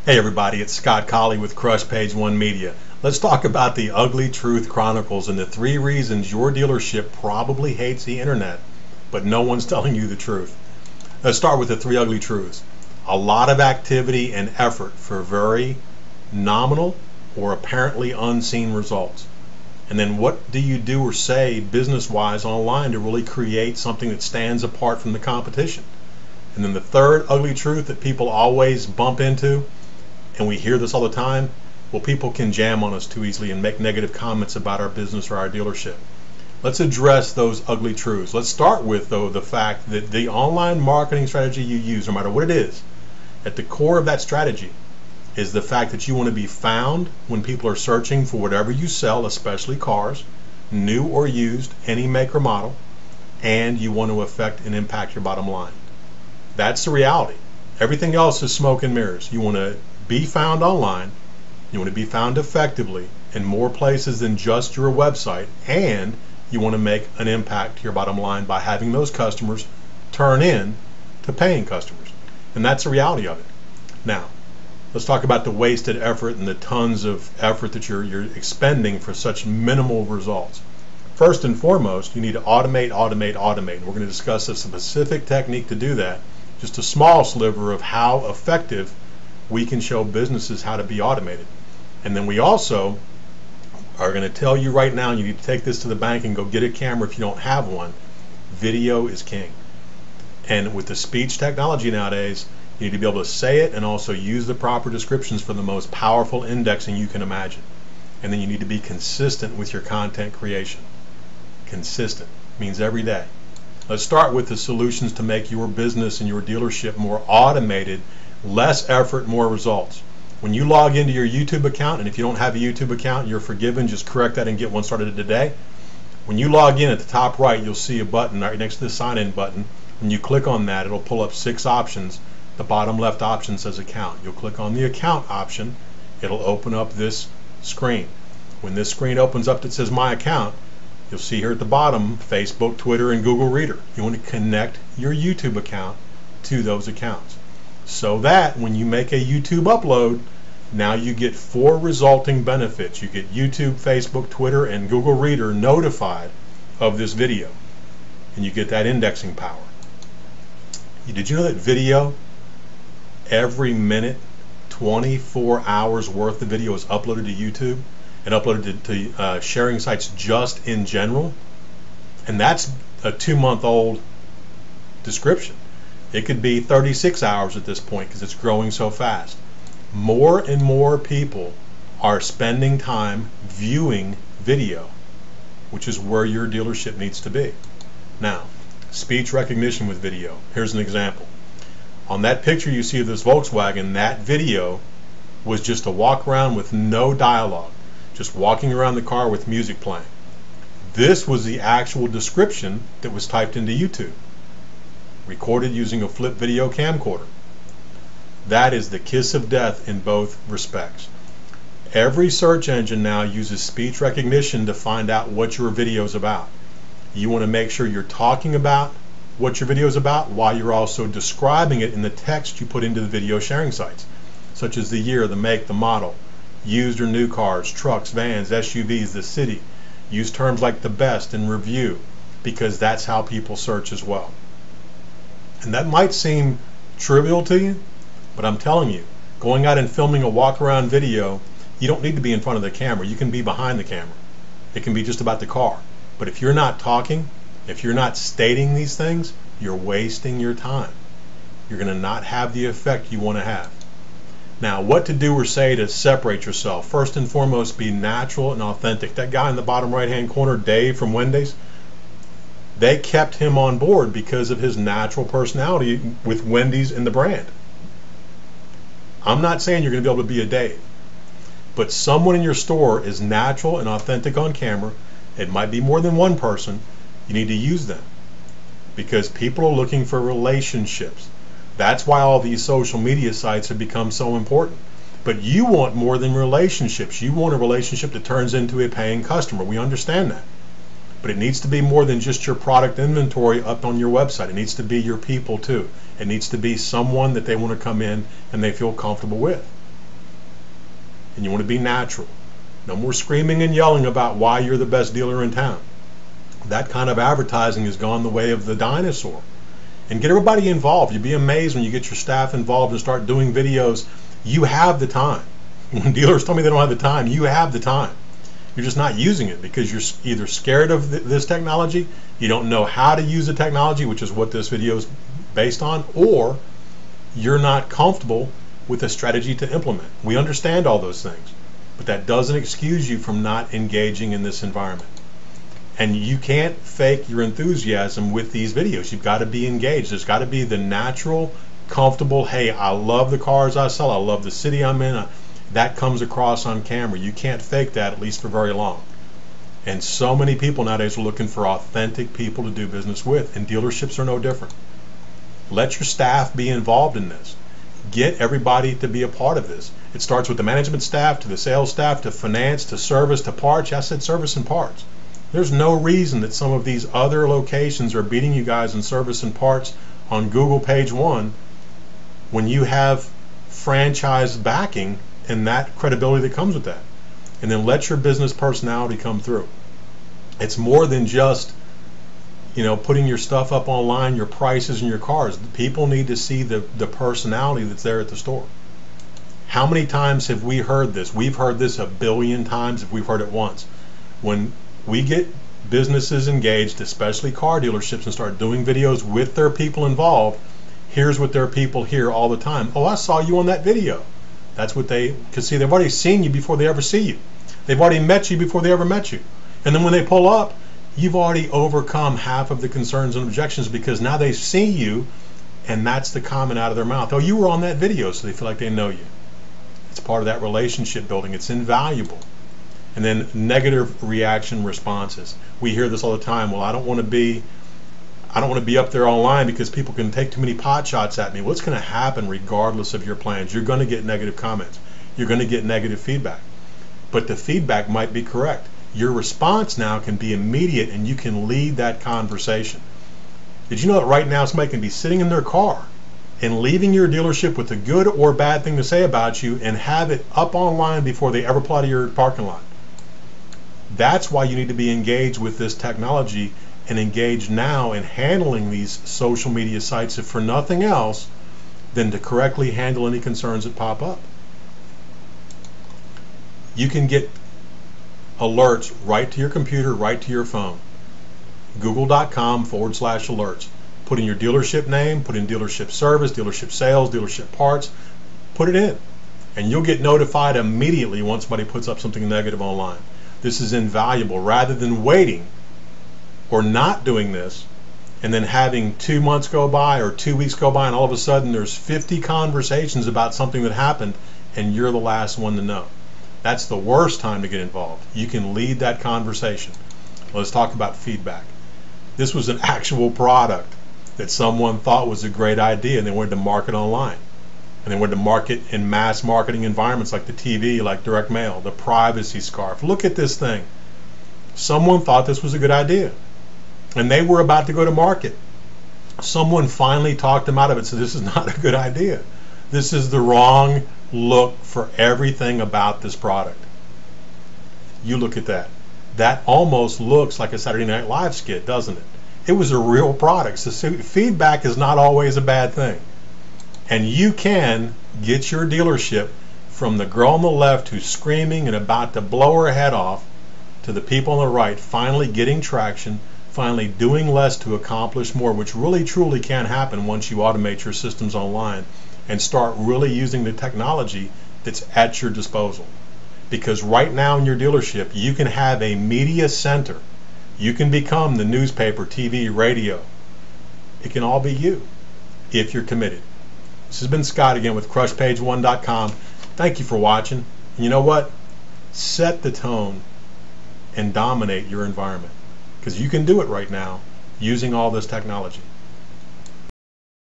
Hey everybody, it's Scott Colley with Crush Page One Media. Let's talk about the Ugly Truth Chronicles and the 3 reasons your dealership probably hates the internet, but no one's telling you the truth. Let's start with the 3 ugly truths. A lot of activity and effort for very nominal or apparently unseen results. And then what do you do or say business-wise online to really create something that stands apart from the competition? And then the 3rd ugly truth that people always bump into, and we hear this all the time, well, people can jam on us too easily and make negative comments about our business or our dealership. Let's address those ugly truths. Let's start with, though, the fact that the online marketing strategy you use, no matter what it is, at the core of that strategy is the fact that you want to be found when people are searching for whatever you sell, especially cars, new or used, any make or model, and you want to affect and impact your bottom line. That's the reality. Everything else is smoke and mirrors. You want to be found online, you want to be found effectively in more places than just your website, and you want to make an impact to your bottom line by having those customers turn in to paying customers. And that's the reality of it. Now, let's talk about the wasted effort and the tons of effort that you're expending for such minimal results. First and foremost, you need to automate. We're going to discuss a specific technique to do that, just a small sliver of how effective we can show businesses how to be automated. And then we also are going to tell you right now, you need to take this to the bank and go get a camera if you don't have one. Video is king. And with the speech technology nowadays, you need to be able to say it and also use the proper descriptions for the most powerful indexing you can imagine. And then you need to be consistent with your content creation. Consistent means every day. Let's start with the solutions to make your business and your dealership more automated, less effort, more results. When you log into your YouTube account, and if you don't have a YouTube account, you're forgiven, just correct that and get one started today. When you log in, at the top right, you'll see a button right next to the sign in button. When you click on that, it'll pull up 6 options. The bottom left option says account. You'll click on the account option, it'll open up this screen. When this screen opens up that says my account, you'll see here at the bottom Facebook, Twitter, and Google Reader. You want to connect your YouTube account to those accounts, so that when you make a YouTube upload, now you get 4 resulting benefits. You get YouTube, Facebook, Twitter, and Google Reader notified of this video, and you get that indexing power. Did you know that video, every minute, 24 hours worth of video is uploaded to YouTube and uploaded to sharing sites just in general? And that's a 2-month-old description. It could be 36 hours at this point because it's growing so fast. More and more people are spending time viewing video, which is where your dealership needs to be. Now, speech recognition with video. Here's an example. On that picture you see of this Volkswagen, that video was just a walk around with no dialogue, just walking around the car with music playing. This was the actual description that was typed into YouTube, recorded using a flip video camcorder. That is the kiss of death in both respects. Every search engine now uses speech recognition to find out what your video is about. You want to make sure you're talking about what your video is about while you're also describing it in the text you put into the video sharing sites, such as the year, the make, the model, used or new cars, trucks, vans, SUVs, the city. Use terms like the best and review, because that's how people search as well. And that might seem trivial to you, but I'm telling you, going out and filming a walk around video, you don't need to be in front of the camera. You can be behind the camera. It can be just about the car. But if you're not talking, if you're not stating these things, you're wasting your time. You're going to not have the effect you want to have. Now, what to do or say to separate yourself? First and foremost, be natural and authentic. That guy in the bottom right-hand corner, Dave from Wendy's, they kept him on board because of his natural personality with Wendy's and the brand. I'm not saying you're going to be able to be a Dave, but someone in your store is natural and authentic on camera. It might be more than one person. You need to use them because people are looking for relationships. That's why all these social media sites have become so important. But you want more than relationships. You want a relationship that turns into a paying customer. We understand that. But it needs to be more than just your product inventory up on your website. It needs to be your people too. It needs to be someone that they want to come in and they feel comfortable with. and you want to be natural. No more screaming and yelling about why you're the best dealer in town. That kind of advertising has gone the way of the dinosaur. And get everybody involved. You'd be amazed when you get your staff involved and start doing videos. You have the time. When dealers tell me they don't have the time, you have the time. You're just not using it because you're either scared of this technology, you don't know how to use the technology, which is what this video is based on, or you're not comfortable with a strategy to implement. We understand all those things, but that doesn't excuse you from not engaging in this environment. And you can't fake your enthusiasm with these videos. You've got to be engaged. There's got to be the natural, comfortable, hey, I love the cars I sell, I love the city I'm in. That comes across on camera. You can't fake that, at least for very long. And so many people nowadays are looking for authentic people to do business with, and dealerships are no different. Let your staff be involved in this. Get everybody to be a part of this. It starts with the management staff, to the sales staff, to finance, to service, to parts. I said service and parts. There's no reason that some of these other locations are beating you guys in service and parts on Google page 1 when you have franchise backing and that credibility that comes with that. And then let your business personality come through. It's more than just, putting your stuff up online, your prices and your cars. People need to see the personality that's there at the store. How many times have we heard this? We've heard this 1 billion times if we've heard it once. When we get businesses engaged, especially car dealerships, and start doing videos with their people involved, here's what their people hear all the time. Oh, I saw you on that video. That's what they can see. They've already seen you before they ever see you. They've already met you before they ever met you. And then when they pull up, you've already overcome half of the concerns and objections because now they see you, and that's the comment out of their mouth. Oh, you were on that video, so they feel like they know you. It's part of that relationship building. It's invaluable. And then negative reaction responses. We hear this all the time. Well, I don't want to be up there online because people can take too many pot shots at me. What's going to happen regardless of your plans? You're going to get negative comments. You're going to get negative feedback. But the feedback might be correct. Your response now can be immediate and you can lead that conversation. Did you know that right now somebody can be sitting in their car and leaving your dealership with a good or bad thing to say about you and have it up online before they ever pull out of your parking lot? That's why you need to be engaged with this technology and engage now in handling these social media sites, if for nothing else than to correctly handle any concerns that pop up. You can get alerts right to your computer, right to your phone. Google.com/alerts. Put in your dealership name, put in dealership service, dealership sales, dealership parts, put it in. And you'll get notified immediately once somebody puts up something negative online. This is invaluable. Rather than waiting or not doing this and then having 2 months go by or 2 weeks go by and all of a sudden there's 50 conversations about something that happened and you're the last one to know. That's the worst time to get involved. You can lead that conversation. Let's talk about feedback. This was an actual product that someone thought was a great idea and they wanted to market online. And they wanted to market in mass marketing environments like the TV, like direct mail, the privacy scarf. Look at this thing. Someone thought this was a good idea. And they were about to go to market. Someone finally talked them out of it, so this is not a good idea. This is the wrong look for everything about this product. You look at that. That almost looks like a Saturday Night Live skit, doesn't it? It was a real product. So feedback is not always a bad thing. And you can get your dealership from the girl on the left who's screaming and about to blow her head off to the people on the right finally getting traction, finally doing less to accomplish more, which really truly can happen once you automate your systems online and start really using the technology that's at your disposal. Because right now in your dealership, you can have a media center. You can become the newspaper, TV, radio. It can all be you if you're committed. This has been Scott again with CrushPage1.com. Thank you for watching. And you know what? Set the tone and dominate your environment, because you can do it right now using all this technology.